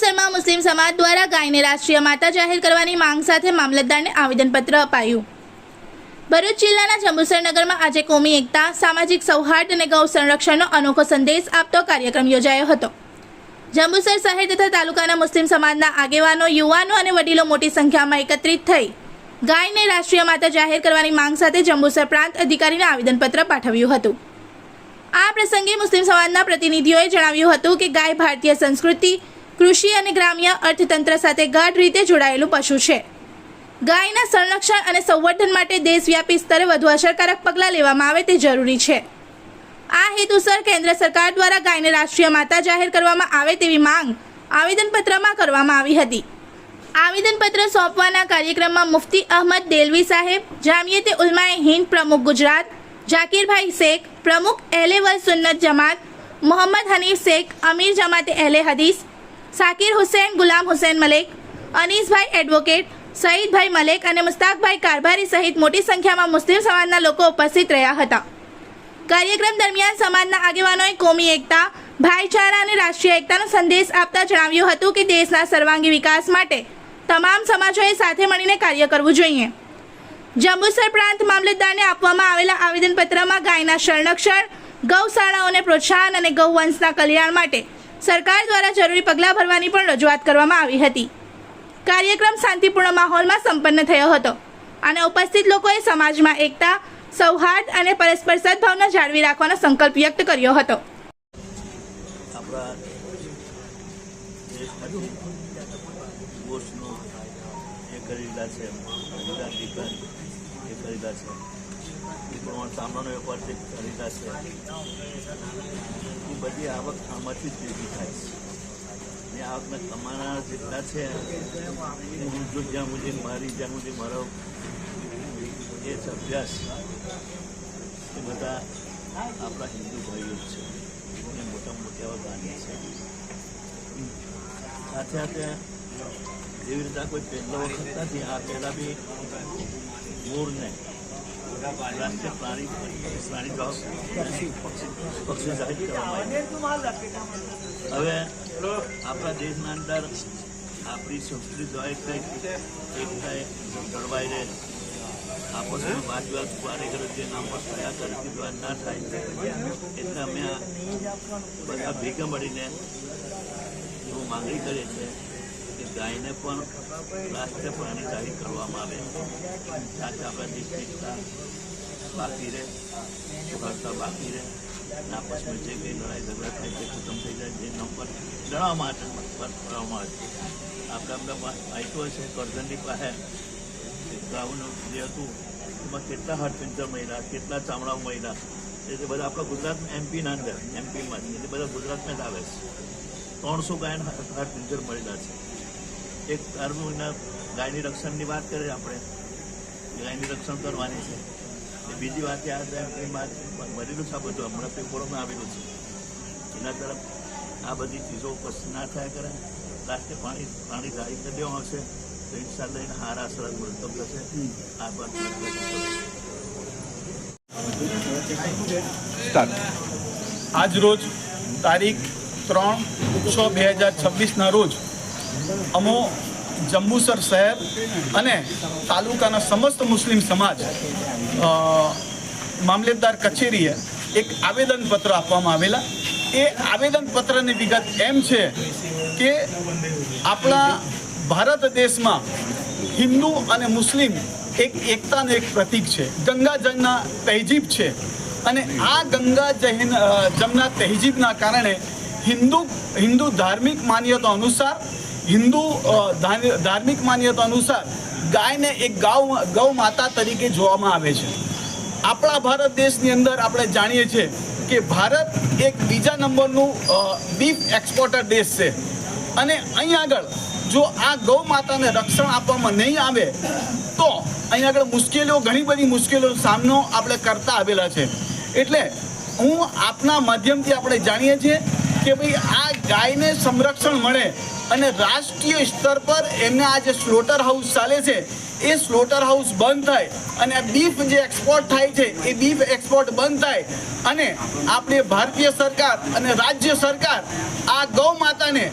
જંબુસરમાં મુસ્લિમ સમાજ દ્વારા ગાયને રાષ્ટ્રીય માતા જાહેર કરવાની માંગ સાથે મામલતદારને આવેદનપત્ર અપાયું। ભરૂચ જિલ્લાના જંબુસર નગરમાં આજે કોમી એકતા, સામાજિક સૌહાર્દ અને ગૌ સંરક્ષણનો અનોખો સંદેશ આપતો કાર્યક્રમ યોજાયો હતો। જંબુસર શહેર તથા તાલુકાના મુસ્લિમ સમાજના આગેવાનો, યુવાનો અને વડીલો મોટી સંખ્યામાં એકત્રિત થઈ ગાયને રાષ્ટ્રીય માતા જાહેર કરવાની માંગ સાથે જંબુસર પ્રાંત અધિકારીને આવેદનપત્ર પાઠવ્યું હતું। આ પ્રસંગે મુસ્લિમ સમાજના પ્રતિનિધિઓએ જણાવ્યું હતું કે ગાય ભારતીય સંસ્કૃતિ, કૃષિ અને ગ્રામ્ય અર્થતંત્ર સાથે ગાઢ રીતે જોડાયેલું પશુ છે। ગાયના સંરક્ષણ અને સંવર્ધન માટે દેશવ્યાપી સ્તરે વધુ અસરકારક પગલાં લેવામાં આવે તે જરૂરી છે। આ હેતુસર કેન્દ્ર સરકાર દ્વારા ગાયને રાષ્ટ્રીય માતા જાહેર કરવામાં આવે તેવી માંગ આવેદનપત્રમાં કરવામાં આવી હતી। આવેદનપત્ર સોંપવાના કાર્યક્રમમાં મુફ્તી અહમદ દેલવી સાહેબ, જામિયતે ઉલમાએ હિન્દ પ્રમુખ ગુજરાત, જાકીરભાઈ શેખ પ્રમુખ અહેલે વલ સુન્નત જમાત, મોહમ્મદ હનીફ શેખ અમીર જમાતે અહેલે હદીસ, સાકિર હુસૈન, ગુલામ હુસૈન મલેક, અનીસભાઈ એડવોકેટ, સઈદભાઈ મલેક અને મુસ્તાકભાઈ કારભારી સહિત મોટી સંખ્યામાં મુસ્લિમ સમાજના લોકો ઉપસ્થિત રહ્યા હતા। કાર્યક્રમ દરમિયાન સમાજના આગેવાનોએ કોમી એકતા, ભાઈચારા અને રાષ્ટ્રીય એકતાનો સંદેશ આપતા જણાવ્યું હતું કે દેશના સર્વાંગી વિકાસ માટે તમામ સમાજોએ સાથે મળીને કાર્ય કરવું જોઈએ। જંબુસર પ્રાંત મામલતદારને આપવામાં આવેલા આવેદનપત્રમાં ગાયના સંરક્ષણ, ગૌશાળાઓને પ્રોત્સાહન અને ગૌવંશના કલ્યાણ માટે સરકાર દ્વારા જરૂરી પગલાં ભરવાની પણ રજૂઆત કરવામાં આવી હતી। કાર્યક્રમ શાંતિપૂર્ણ માહોલમાં સંપન્ન થયો હતો અને ઉપસ્થિત લોકોએ સમાજમાં એકતા, સૌહાર્દ અને પરસ્પર સદભાવના જાળવી રાખવાનો સંકલ્પ વ્યક્ત કર્યો હતો। સામાનો વેપાર જે ખરીદા છે એ બધી આવક આમાંથી જ ભેગી થાય છે। એ આવકના કમાના જેટલા છે હું જો જ્યાં સુધી મારો એ અભ્યાસ એ બધા આપણા હિન્દુ ભાઈઓ જ છે એ મોટા મોટા ગાંધી છે। સાથે સાથે જેવી રીતે કોઈ પહેલો વખત નથી, આ પહેલાં બી મોરને રાષ્ટ્રીય પ્રાણી પક્ષી જાહેર કરવામાં આવ્યું। હવે આપણા દેશના અંદર આપણી સંસ્કૃતિ દ્વારા કંઈક એકતાએ જળવાઈ રહે, આપસમાં વાતચીત પાણી કરે જે નામ પર થયા કરતી દ્વારા ના થાય એટલે અમે બધા ભેગા મળીને એવું માંગણી કરીએ છીએ કે ગાયને પણ રાષ્ટ્રીય પ્રાણી જાહેર કરવામાં આવે, સાથે આપણા દેશની એકતા બાકી રહે, સુખાડતા બાકી રહે, આપસમાં જે કંઈ લડાઈ ઝઘડા થાય તે ખતમ થઈ જાય, જે નંબર જણાવવા માટે કરવામાં આવે। આપણે અમને માહિતી હોય છે કરજણની પાસે ગાઉનું જે હતું એમાં કેટલા હાડપિંજર મહિલા, કેટલા ચામડાઓ મહિલા, એ બધા આપણા ગુજરાતમાં એમપીના અંદર એમપીમાં છે, એટલે બધા ગુજરાતમાં જ આવે છે। 300 ગાયના હાડપિંજર મહિલા છે। એક ગાયની રક્ષણની વાત કરીએ આપણે, ગાયની રક્ષણ કરવાની છે। બીજી વાત આ એમપીમાં મળેલું છે, આ બધું હમણાં પેપરોમાં આવેલું છે, એના તરફ આ બધી ચીજો ઉપસ્થિત ના થયા કરે, રાષ્ટ્રીય પ્રાણી જાહેર કરી દેવામાં આવશે તો ઇન્શાલ્લાહ એને સારા સરસ મંતવ્ય છે। આ પણ આજ રોજ તારીખ 3/6/2026ના રોજ અમો જંબુસર શહેર અને તાલુકાના સમસ્ત મુસ્લિમ સમાજ મામલતદાર કચેરીએ એક આવેદનપત્ર આપવામાં આવેલા। એ આવેદનપત્રની વિગત એમ છે કે આપણા ભારત દેશમાં હિન્દુ અને મુસ્લિમ એક એકતાનું એક પ્રતીક છે, ગંગા જમના તહેજીબ છે અને આ ગંગા જમના તહેજીબના કારણે હિન્દુ ધાર્મિક માન્યતા અનુસાર ગાયને એક ગૌ માતા તરીકે જોવામાં આવે છે। આપણા ભારત દેશની અંદર આપણે જાણીએ છીએ કે ભારત એક બીજા નંબરનું બીફ એક્સપોર્ટર દેશ છે અને અહીં આગળ જો આ ગૌ માતાને રક્ષણ આપવામાં નહીં આવે તો અહીં આગળ ઘણી બધી મુશ્કેલીઓનો સામનો આપણે કરતા આવેલા છે। એટલે હું આપના માધ્યમથી આપણે જાણીએ છીએ કે ભાઈ આ ગાયને સંરક્ષણ મળે અને રાષ્ટ્રીય સ્તર પર એમના આ જે સ્લોટર હાઉસ ચાલે છે એ સ્લોટર હાઉસ બંધ થાય અને આ બીફ જે એક્સપોર્ટ થાય છે એ બીફ એક્સપોર્ટ બંધ થાય અને આપણે ભારતીય સરકાર અને રાજ્ય સરકાર આ ગૌ માતાને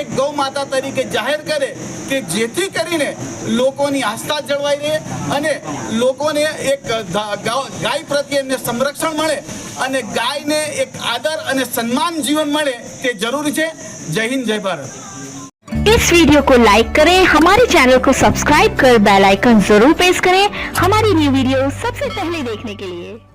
એક ગૌ માતા તરીકે જાહેર કરે કે જેથી કરીને લોકોની આસ્થા જળવાઈ રહે અને લોકોને એક ગાય પ્રત્યે એમને સંરક્ષણ મળે અને ગાયને એક આદર અને સન્માન જીવન મળે તે જરૂરી છે। जय हिंद जय भारत। इस वीडियो को लाइक करें, हमारे चैनल को सब्सक्राइब कर बेल आइकन जरूर प्रेस करें हमारी न्यू वीडियो सबसे पहले देखने के लिए।